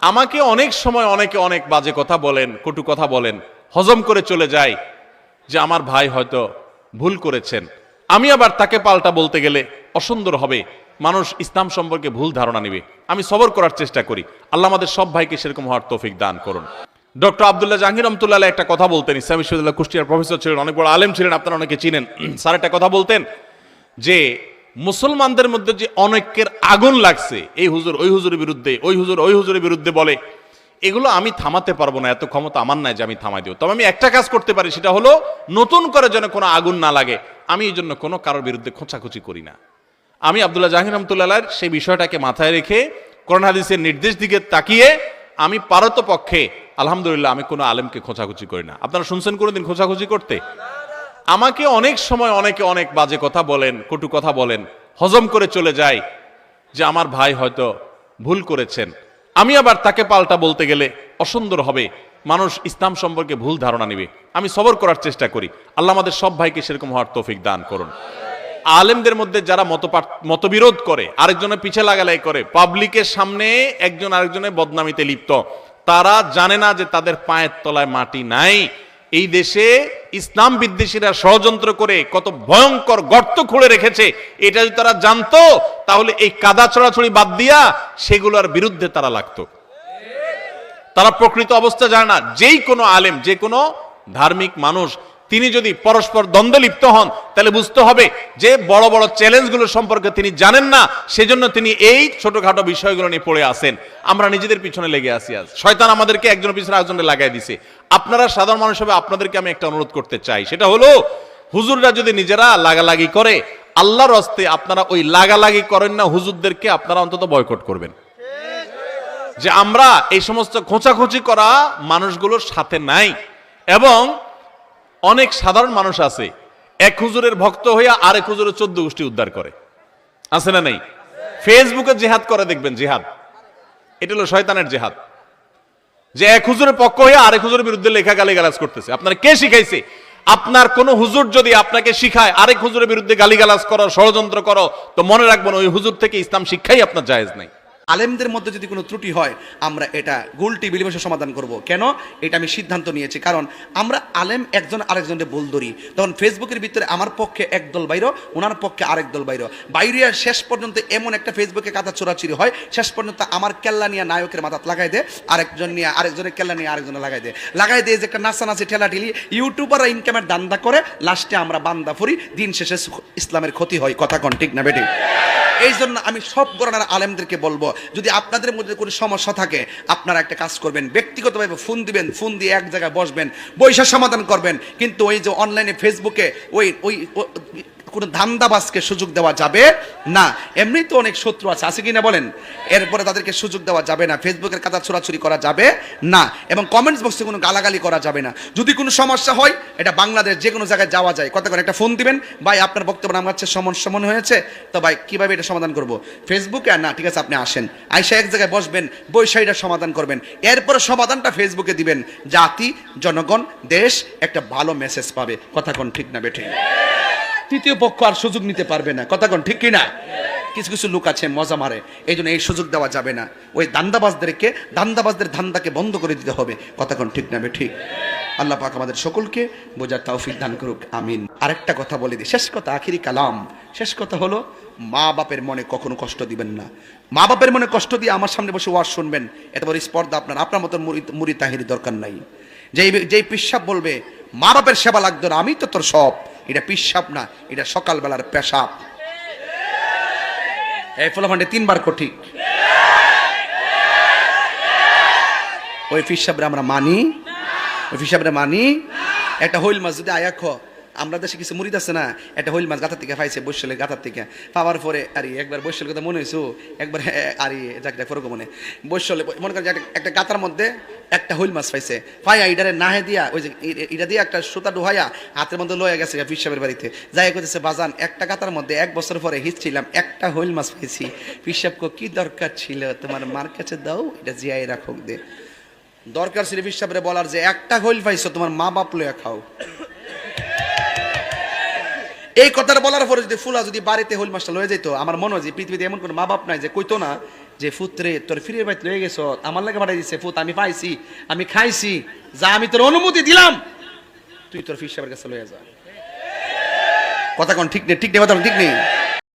আমাকে অনেক সময় অনেকে অনেক বাজে কথা বলেন, কটু কথা বলেন, হজম করে চলে যায় যে আমার ভাই হয়তো ভুল করেছেন। আমি আবার তাকে পাল্টা বলতে গেলে অসুন্দর হবে, মানুষ ইসলাম সম্পর্কে ভুল ধারণা নেবে। আমি সবর করার চেষ্টা করি। আল্লাহ আমাদের সব ভাইকে সেরকম হওয়ার তৌফিক দান করুন। ডক্টর আব্দুল্লাহ জাহাঙ্গীর রহমতুল্লাহ আলাইহি একটা কথা বলতেন। ইসলামী বিশ্ববিদ্যালয় কুষ্টিয়ার প্রফেসর ছিলেন, অনেক বড় আলেম ছিলেন, আপনারা অনেকে চিনেন। স্যার একটা কথা বলতেন যে মুসলমানদের মধ্যে যে অনেকের আগুন লাগছে, এই হুজুর ওই হুজুরের বিরুদ্ধে, ওই হুজুর ওই হুজুরের বিরুদ্ধে বলে, এগুলো আমি থামাতে পারবো না, এত ক্ষমতা আমার নাই যে আমি থামাই দেব। তবে আমি একটা কাজ করতে পারি, সেটা হলো নতুন করে যেন কোনো আগুন না লাগে, আমি এই জন্য কোনো কারোর বিরুদ্ধে খোঁচাখুচি করি না। আমি আব্দুল্লাহ জাহাঙ্গীর রহমতুল্লাহ সেই বিষয়টাকে মাথায় রেখে কোরআন হাদিসের নির্দেশ দিকে তাকিয়ে আমি পারতপক্ষে আলহামদুলিল্লাহ আমি কোনো আলেমকে খোঁচাখুচি করি না। আপনারা শুনছেন কোনোদিন খোঁচাখুচি করতে? আমাকে অনেক সময় অনেকে অনেক বাজে কথা বলেন, কটু কথা বলেন, হজম করে চলে যায় যে আমার ভাই হয়তো ভুল করেছেন। আমি আবার তাকে পাল্টা বলতে গেলে অসুন্দর হবে, মানুষ ইসলাম সম্পর্কে ভুল ধারণা নেবে। আমি সবর করার চেষ্টা করি। আল্লাহ আমাদের সব ভাইকে সেরকম হওয়ার তৌফিক দান করুন। আলেমদের মধ্যে যারা মতবিরোধ করে, আরেকজনের পিছে লাগালাই করে, পাবলিকের সামনে একজন আরেকজনের বদনামিতে লিপ্ত, তারা জানে না যে তাদের পায়ের তলায় মাটি নাই। এই দেশে ইসলাম বিদ্বেষীরা ষড়যন্ত্র করে কত ভয়ঙ্কর গর্ত খুঁড়ে রেখেছে, এটা যদি তারা জানতো তাহলে এই কাদা ছড়াছড়ি বাদ দিয়া সেগুলোর বিরুদ্ধে তারা লাগতো। তারা প্রকৃত অবস্থা জানে না। যেই কোনো আলেম, যে কোনো ধার্মিক মানুষ, তিনি যদি পরস্পর দ্বন্দ্বে লিপ্ত হন, তাহলে বুঝতে হবে যে বড় বড় চ্যালেঞ্জগুলো সম্পর্কে তিনি জানেন না, সেজন্য তিনি এই ছোটখাটো বিষয়গুলো নিয়ে পড়ে আসেন। আমরা নিজেদের পিছনে লেগে আসি। আজ শয়তান আমাদেরকে একজনের পিছনে আরেকজনে লাগাই দিছে। আপনারা সাধারণ মানুষ হিসেবে আপনাদেরকে আমি একটা অনুরোধ করতে চাই, সেটা হলো হুজুররা যদি নিজেরা লাগালাগি করে, আল্লাহর হস্তে আপনারা ওই লাগালাগি করেন না, হুজুরদেরকে আপনারা অন্তত বয়কট করবেন। যে আমরা এই সমস্ত খোঁচাখুচি করা মানুষগুলোর সাথে নাই। এবং অনেক সাধারণ মানুষ আছে, এক হুজুরের ভক্ত হইয়া আরেক হুজুরের 14 গোষ্ঠী উদ্ধার করে, আছে না নাই? ফেসবুকে জিহাদ করে দেখবেন, জিহাদ এটা হলো শয়তানের জিহাদ। যে এক হুজুরের পক্ষ হইয়া আরেক হুজুরের বিরুদ্ধে লেখা গালিগালাজ করতেছে। আপনার কে শিখাইছে? আপনার কোন হুজুর যদি আপনাকে শিখায় আরেক হুজুরের বিরুদ্ধে গালিগালাজ করো, ষড়যন্ত্র করো, তো মনে রাখবেন ওই হুজুর থেকে ইসলাম শিক্ষাই আপনার জায়েজ নাই। আলেমদের মধ্যে যদি কোনো ত্রুটি হয়, আমরা এটা গোলটি বিলিবসে সমাধান করব। কেন? এটা আমি সিদ্ধান্ত নিয়েছি, কারণ আমরা আলেম একজন আরেকজনকে বল ধরি। তখন ফেসবুকের ভিতরে আমার পক্ষে এক দল বাইর, ওনার পক্ষে আরেক দল বাইর, বাইরিয়া শেষ পর্যন্ত এমন একটা ফেসবুকে কাদা চোরাচুরি হয়, শেষ পর্যন্ত আমার কেল্লা নিয়ে নায়কের মাথাত লাগাই দেয়, আরেকজন নিয়ে আরেকজনের কেল্লা নিয়ে আরেকজনে লাগাই দেয় যে একটা নাচানাচি ঠেলাঠেলি ইউটিউবাররা ইনকামের দান্দা করে, লাস্টে আমরা বান্দা ফুরি, দিন শেষে ইসলামের ক্ষতি হয়। কথা কোন ঠিক না বেটি? এই জন্য আমি সব গণনার আলেমদেরকে বলবো, যদি আপনাদের মধ্যে কোনো সমস্যা থাকে, আপনারা একটা কাজ করবেন, ব্যক্তিগতভাবে ফোন দিবেন, ফোন দিয়ে এক জায়গায় বসবেন, বৈশা সমাধান করবেন। কিন্তু ওই যে অনলাইনে ফেসবুকে ওই ওই কোনো ধান্দাবাজকে সুযোগ দেওয়া যাবে না। এমনি তো অনেক শত্রু আছে কি না বলেন? এরপরে তাদেরকে সুযোগ দেওয়া যাবে না, ফেসবুকের কাদা ছোড়াছুরি করা যাবে না, এবং কমেন্টস বক্সে কোনো গালাগালি করা যাবে না। যদি কোনো সমস্যা হয়, এটা বাংলাদেশ যে কোনো জায়গায় যাওয়া যায়, কত করে একটা ফোন দিবেন, ভাই আপনার বক্তব্য আমার কাছে সমন হয়েছে, তো ভাই কীভাবে এটা সমাধান করব? ফেসবুকে? আর না, ঠিক আছে আপনি আসেন, আইসা এক জায়গায় বসবেন, বৈশা এটা সমাধান করবেন, এরপরে সমাধানটা ফেসবুকে দিবেন, জাতি, জনগণ, দেশ একটা ভালো মেসেজ পাবে। কথা কোন ঠিক না বেঠে? তৃতীয় পক্ষ আর সুযোগ নিতে পারবে না। কথা কোন ঠিক কিনা? কিছু কিছু লোক আছে মজা মারে, এই জন্য এই সুযোগ দেওয়া যাবে না। ওই দান্দাবাজদের ধান্দাকে বন্ধ করে দিতে হবে। কথা কোন ঠিক না ঠিক? আল্লাহ পাক আমাদের সকলকে বোঝার তৌফিক দান করুক, আমিন। আরেকটা কথা বলে দিই, শেষ কথা, আখিরি কালাম, শেষ কথা হলো, মা বাপের মনে কখনো কষ্ট দিবেন না। মা বাপের মনে কষ্ট দিয়ে আমার সামনে বসে ওয়াজ শুনবেন, এত বড় স্পর্ধা আপনার মতন মুড়ি তাহিরি দরকার নাই। যেই পিসাব বলবে মা বাপের সেবা লাগতো না, আমি তো তোর সব, এটা পিসাব না, এটা সকালবেলার পেশাব। এই ফলাফান্ডে 3 বার কোটি ওই পিসাবরে আমরা মানি, ওই পিসাবরে মানি। একটা হইল মাছ যদি আয়া খ, আমরা দেশে কিছু মুরিদ আছে না, একটা হইল মাছ গাথার থেকে পাইছে, বৈশালের গাথার থেকে পাওয়ার পরে আরে একবার বৈশালের কথা মনে হয়েছো, একবার আরে যাক ফরক মনে বৈশালে মনে করেন একটা গাতার মধ্যে একটা হইল মাছ পাইছে, পাইয়া ইডারে নাহে দিয়া ওই যে এটা দিয়ে একটা সুতা ডুহাইয়া হাতের মধ্যে লয়ে গেছে পিসাবের বাড়িতে, যাই করতেছে বাজান একটা গাতার মধ্যে 1 বছর পরে হিঁচছিলাম, একটা হইল মাছ পাইছি। পিসাব কি দরকার ছিল, তোমার মার কাছে দাও, এটা জিয়াই রাখুক দে। দরকার ছিল পিসাবরে বলার যে একটা হইল পাইছো, তোমার মা বাপ লইয়া খাও। এই কথাটা বলার পরে যদি ফুলা যদি বাড়িতে হোল মাস্টার লয়ে যেত, আমার মনে হয় যে পৃথিবীতে এমন কোনো মা বাপ নাই যে কইতো না যে ফুতরে তোর ফিরে বাইতে লয়ে গেছ, আমার লাগে পাঠাই দিচ্ছে, ফুত আমি পাইছি, আমি খাইছি, যা আমি তোর অনুমতি দিলাম, তুই তোর ফির সাহেবের কাছে লয়ে যা। কথা কোন ঠিক নেই, ঠিক নেই, কথা ঠিক নেই।